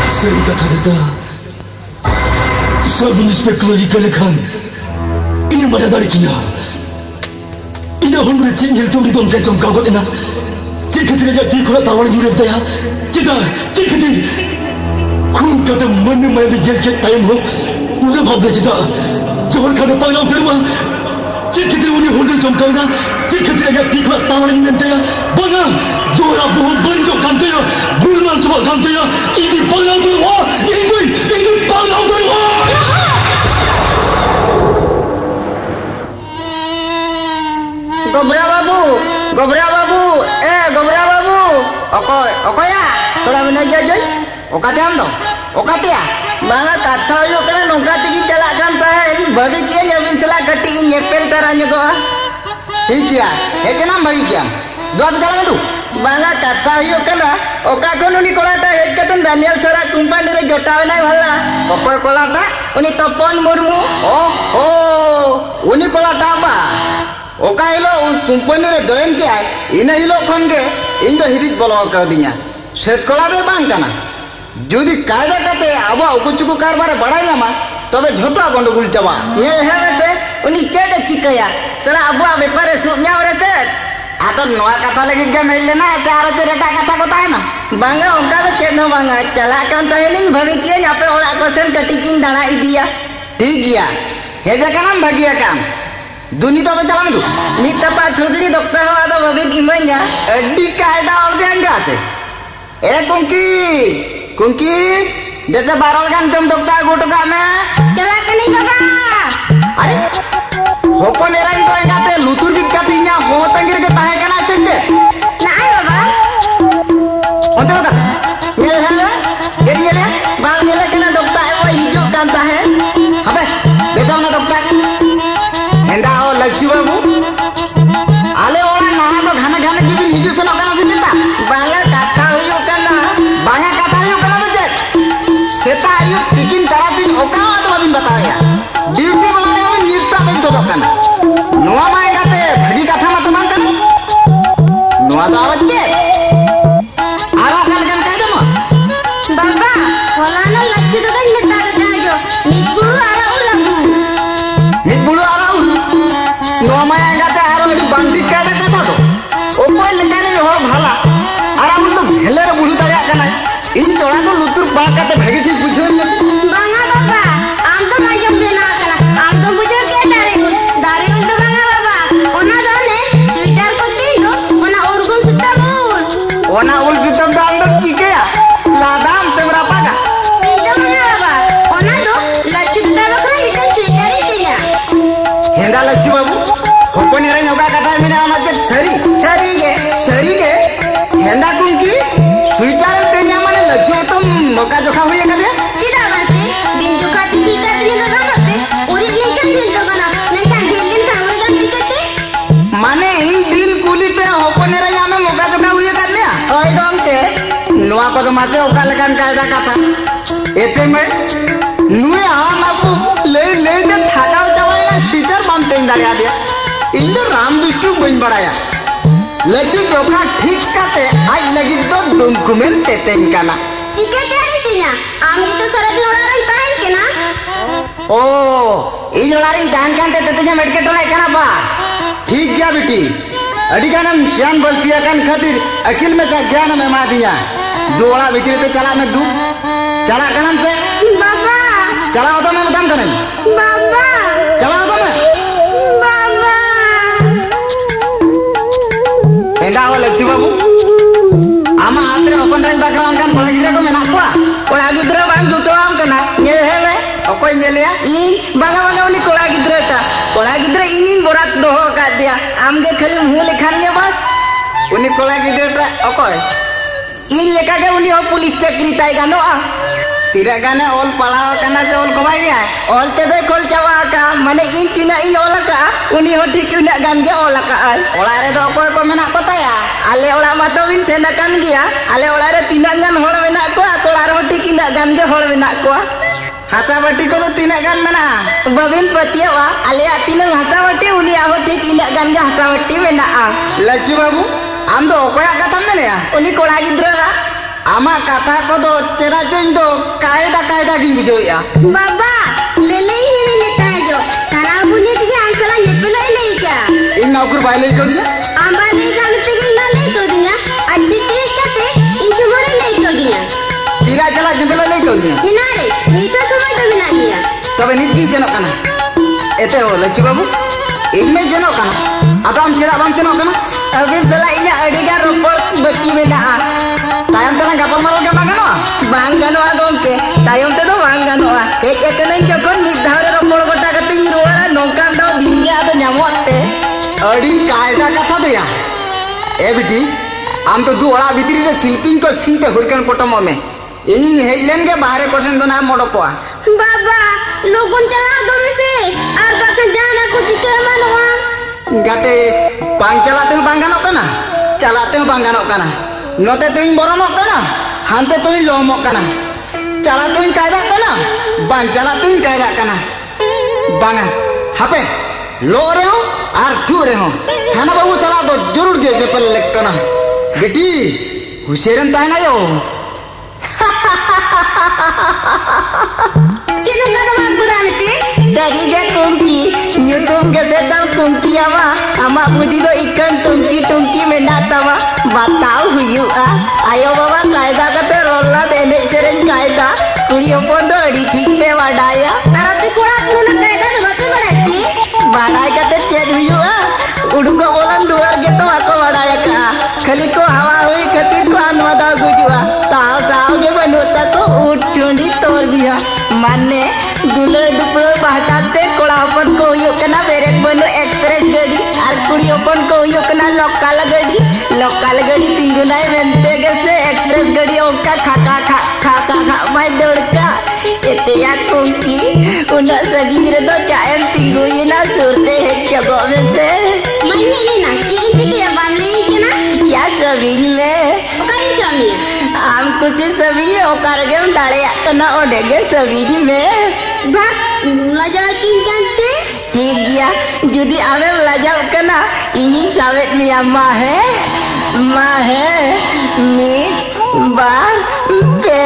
Seri kata kita, sub inspector ji के लेखन इन मजा दाड़ी किया इन हम रे चिंगल तो निदों के जम कागो इना चिकती जा दी खोला तावल यूरे दया चिकती खून का तो मन में भी जल के टाइम हो उन्हें भाव दे जिता जोर खाने पागल उधर वहाँ चिकती उन्हें होंडे जम कागना चिकती जा दी खोला तावल यूरे दया बंगा जोरा बहुत बंजो कांटे या बुलमान चुबा कांटे या इन्हीं पागल उधर वहाँ इन्हीं पागल उधर वहाँ गोबरा बाबू ए गोबरा बाबू ओकोया थोड़ा में नहीं जाए ओकाते हम दो ओकाते आ बांगा कथा हो कना नोका तगी चला कान ताहेन भाभी के जबिन चला कटी नेपेल तरान्य को ठीक है हेजना भाभी क्या दो तो चला तू बांगा कथा हो कना ओका कोन उनी कोलाटा हेज कतन दानियल सरा कंपनी रे जोटावे नाय भला ओकोय कोलाटा उनी तपन मुर्मू ओ उनी कोलाटा बा ओका हिलो कंपनी रे दोयन के आय इन हिलो खन के इन दो हिरिज बोलो कर दिया सेट कोला दे बांग काना जुदी कायदा कते आबा उकुचुकु कारबारे बड़ाई नामा तबे झोता गंडगोल चाबा ये है वैसे उनी चेडे चिकया सरा आबा व्यापारे सुन्या रे चेड आतो नोआ कथा लगे के मिल लेना चारो चेटा कथा को ताहे ना बांगा ओका तो चेड न बांगा चला कान ताहेनिंग भाभी के यापे ओड़ा को सेन कटिकिंग दाना इदिया ठीक गया हे जे कानम भागिया काम दुनी तो चला में तू नीता पा छोकरी डॉक्टर हो तो भाभी इमanya अड्डी कायदा और ध्यान जाते ए कुंकी जैसे बारोल kan तुम डॉक्टर गोटो का में चला के नहीं बाबा अरे होपन एरन तो एंगाते लुतुर बिका तिnya हो तंगिर के ताहे kana सेंजे नहीं बाबा ओते का ये है jadi ya bang nyele kana doctor वो हिजो kan ताहे अबे बेटा ना डॉक्टर हेंदा ओ लक्ष्मी बाबू आले ओला नाना तो घाना घाना की हिजु से नकना से चिंता बांगा कथा होयो कना बांगा कथा होयो कना तो जेट सेता आयु तिकिन तारा दिन ओका तो बाबिन बता गया ड्यूटी बोला रे हम निष्ठा बेन तो कना नोआ माय गाते भगी कथा मत मान कना नोआ तो आवच्चे आरो कल कह दे म बाबा होला ना लक्ष्य तो नहीं मिटा दे जाओ निगुरु आरा उलगु निगुरु आरा नोआ माय गाते आरो एडी बांधी कह दे कथा तो ओ कोई लेकाने हो भाला आरा उन तो भेले रे बुढ़ी तारिया कना इन चोड़ा तो लुतुर बा काते भेगी ठीक बुझो न बांगा बाबा आम तो मजब देना करा आम तो मुझे के दारे उन तो बांगा बाबा ओना दोने स्वेटर को तीन दो ओना उर्गुन सुता बोल ओना उल जुतम तो अंदर चिकेया लादाम सेमरा पागा तीन तो बांगा बाबा ओना दो लच्चू दा बकरा मिटन स्वेटर ही दिया हेंदा लच्चू बाबू होपन रे नोका कथा मिना मत सरी के हेंदा कुंकी स्वेटर तेन्या माने लच्चू तो नोका जोखा होय कदे चिदा बाते दिन जोखा ती स्वेटर ती लगा बाते ओरी नेका दिन तो गना नेका दिन थांगले गन टिकते माने इन दिन कुली ते होपन रे यामे मोका जोखा होय कदले ओय गमते नोआ को तो माचे ओका लगन कायदा कथा एते में नुए आ मापू ले दे थाकाव चावायला स्वेटर बम तेन दाड़िया दिया इन दो राम विष्णु बन बड़ाया लच्चू चोखा ठीक काते आज लगी तो दुमकुमेन तेतेन काना टिके तेरी तिना आम की तो सरद लोड़ारन ताहन के ना ओ इन लोड़ारिन ताहन कान तेतेन मेडकेट रे काना बा ठीक गया बेटी अडी कानम जान बलतिया कान खातिर अखिल में से ज्ञान में मा दिया दोड़ा भीतर ते चला में दू चला कानम से बाबा चला तो मैं काम करन बाबा चला तो मैं बाबा एंदा हो लच्चू बाबू आमा आत्रे ओपन रेन बैकग्राउंड कान कोला गिद्रा को मेना कोआ कोला गिद्रा बांग जुटो आम कना ये है ले ओकोय नेलिया इन बागा बागा उनी कोला गिद्रा इन बोरात दोहो का दिया आम के खाली मुंह लेखान ने बस उनी कोला गिद्रा ओकोय इन लेका के उनी हो पुलिस चक्री ताई गानो आ तीरा गाने ओल पढ़ावा कना से ओल कबाई गया ओल ते दे खोल चावा का माने इन तीना इन ओला का उनी हो ठीक उना गान के ओला का आय ओला रे दो कोय को मेना को ताया आले ओला मातो बिन सेना कान गया आले ओला रे तीना गान होड़ मेना को कोला रे ठीक इना गान के होड़ मेना को हाचा बाटी को तो तीना गान मेना बबिन पतियावा आले तीना हाचा बाटी उनी हो ठीक इना गान के हाचा बाटी मेना आ लच्चू बाबू आम दो कोया कथा मेने उनी कोला गिद्रा आमा कथा को दो चेरा चुन दो कायदा गिन बुझोया बाबा ले ही लेता है जो थाना बुनित के आंसला नेपलो ले क्या इन नौकर बाय ले को दिया आंबा ले गालते के ना ले को दिया अज्जी केस करते इन सुमरे ले को दिया चिरा चला जुबला ले को दिया बिना रे नीता समय तो बिना दिया तबे नित की जनो कना एते हो लच्ची बाबू इन में जनो कना आदम चिरा बाम जनो कना अबिन सला इने अडिगा रोपड़ बकी में ना तायम तना गपल मारो के बांगनो बांगनो गोंके तायम ते तो बांगनो हे एकने जखन मिस धारे रोपड़ गोटा कते रोड़ा नोकान दो दिन गे आदो ᱧᱟᱢᱚᱜते अडी कायदा कथा दया ए बिटी आम तो दु ओड़ा भितरी रे शिल्पिंग को सिंते हुरकन पटमो में इन हेलेन के बाहरे कोसन दो ना मोडकोआ बाबा लोगन चला दो में से और बाकन जाना को दिके मनवा गाते बांग चलाते बांगानो कना चलाते बांगानो कना नोते तुम बरमो कना हांते तुम लोमो कना चला तुम कायदा कना बांग चला तुम कायदा कना बांगा हापे लो रे हो और टू रे हो थाना बाबू चला दो जरूर गे जेपल लेक कना बेटी हुशेरन ताना यो किनु का तो बुरा मिते सरी गे कुंकी यूट्यूब के से दम कुंकी आमा बुद्धि तो इकन टुंकी में ना तवा बताओ हुआ आयो बाबा कायदा कते रोला देने सेरेन कायदा कुड़ी अपन तो अड़ी ठीक पे वाडाया तारा पे कोड़ा कुना कायदा तो बापे बढ़ाती बाडाय कते चेड हुआ उडुको बोलन दुआर के तो आको वाडाया का खाली को हवा हुई खतिर को अनवादा गुजुआ ताव साव के बनोता को उठ चुंडी तोर बिया माने दुलर दुपड़ बाटाते कोड़ा अपन को हुयो कना बेरेक बनो एक्सप्रेस गाड़ी और कुड़ी अपन को हुयो कना लोकल गाड़ी तिंगुनाय मेंते गेसे एक्सप्रेस गाड़ी ओका खा माय दौड़का एतेया कुंकी उना सगिन रे तो चायन तिंगुइना सुरते है जगह में से मने ने ना किंती के बामले केना या सबिन में ओकाई चामी आम कुछ सबिन में ओकार गेम डाले कना ओडेगे सबिन में बा लजा किन जानते ठीक गया जुदी आवे लजाव कना इनी सावेत मिया माँ है मीत बार पे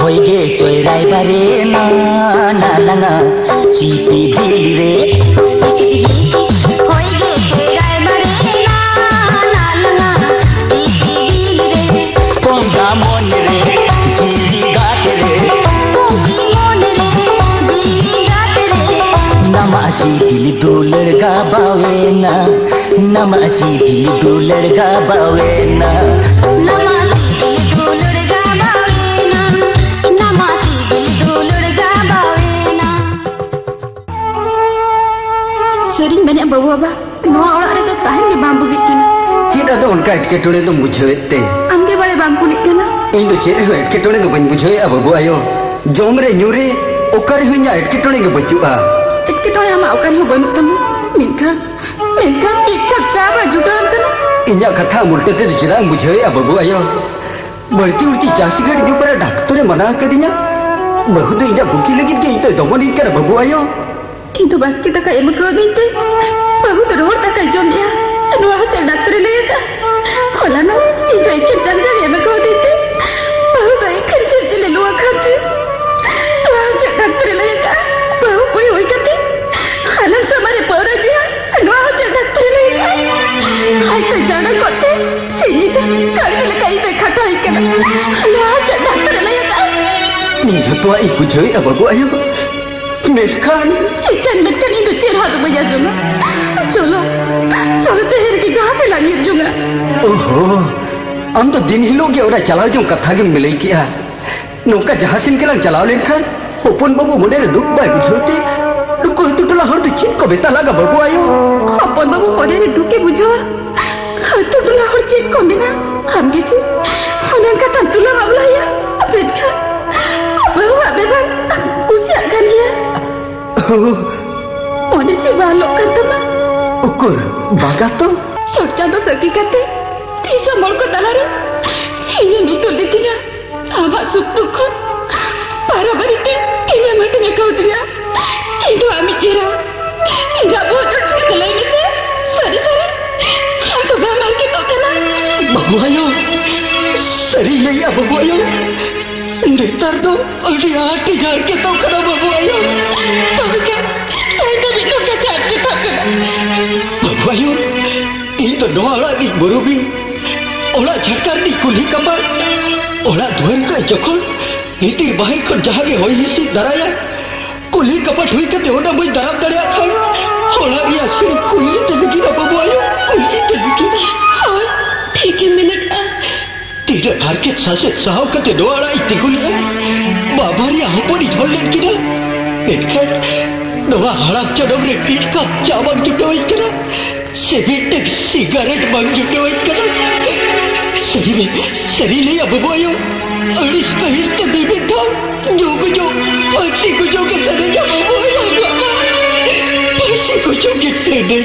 होइगे चोइराय बारे ना लंगा सीपी बिल रे होइगे चोइराय बारे ना लंगा सीपी बिल रे पोंगा मोन रे जीवी गाट रे पोंगी मोन रे जीवी गाट रे नमासी बिल दो लड़का बावेना नमासी बिल दो लड़का बावेना नमासी बिल दो लड़का बावेना नमासी बिल दो लड़का बावेना सरी मैंने बाबा नवा ओड़ा रे तो ताहन के बाम बुगी किना चिरा तो उनका एटकेटोड़े तो बुझेते आमगे बड़े बाम कुली किना इन तो चेरे हो एटकेटोड़े तो बन बुझे अब बाबू आयो जोम रे न्यूरे ओकर हुइया एटकेटोड़े के बचुआ एटकेटोड़े हम ओकर हो बनु तम मिनखा पिक चाबा जुटान कना इन्या कथा उल्टे ते चिरा बुझे अब बाबू आयो बढ़ती उड़ती चासी गाड़ी जो पर डॉक्टर मना कर दिया बहुत इन्या बुकी लगी के तो दमन कर बाबू आयो किंतु बस की तक एम को दिते बहुत रोड तक जोम या नुआ चल डॉक्टर लेगा होला ना किंतु एक जगह एम को दिते बहुत एक चिरचिले लुआ खाते नुआ चल डॉक्टर लेगा बहुत कोई होई कते हालन समारे पौरा गया नुआ चल डॉक्टर लेगा हाय तो जाना कोते सीनीता करके कई पे खटा ही कना नुआ चल डॉक्टर लेगा इन जतो आई बुझे अब बाबू आयो मेरखान इकन itu cerah tu banyak juga. Cholo tehir की जहाँ से लगी juga. ओहो हम तो दिन ही लोग और चलाओ जो कथा के मिले किया नौका जहाँ से इनके लग चलाओ लेकर ओपन बाबू मुंडे रे दुख बाय बुझोते दुको तो टला हर तो चिन को बेता लगा बाबू आयो अपन बाबू मुंडे रे दुख के बुझो तो टला हर चिन को बिना हम किसी होने का तंतुला बाबला या अपने का बाबू अबे बाबू कुछ आकर लिया मोने से बालों करता मैं उकुर बागा तो छोटा तो सकी कहते तीसरा मोड़ को तला रे ये मितो देखी जा आवाज सुप तो खुद पारा बरी के matinya kau dia. Itu ami kira. Indah bocor kita lain misi. Sari-sari. Hantu gambar kita kena. Babu ayo. Sari ya babu ayo. Netar do di hati gar kita kena babu ayo. Tapi kan kami nak kacat kita kena. Babu ayo. Itu doa lah di burubi. Olah झटकार दी कुली कपा ओला दुहर का जखन इतिर बाहर को जहागे होई हिसी दराया कुली कपट हुई के तेवना बुई दराब दरिया खान ओला रिया छिड़ी कुली तेलगी ना बाबू आयो कुली तेलगी हाँ ठीक है मिनट तेरे हर के सासे साहो के ते दोआला इति कुली बाबा रिया होपरी झोलेट की ना इनकर दोआ हड़ाप चढ़ोग रे पीट का चावक जुटो इकरा सेबिट एक सिगारेट बंग जुटो इकरा सरी ले अब बोयो अड़िस कहिस ते बीबी था जो पसी को जो के सरे जा बोयो पसी को जो के सरे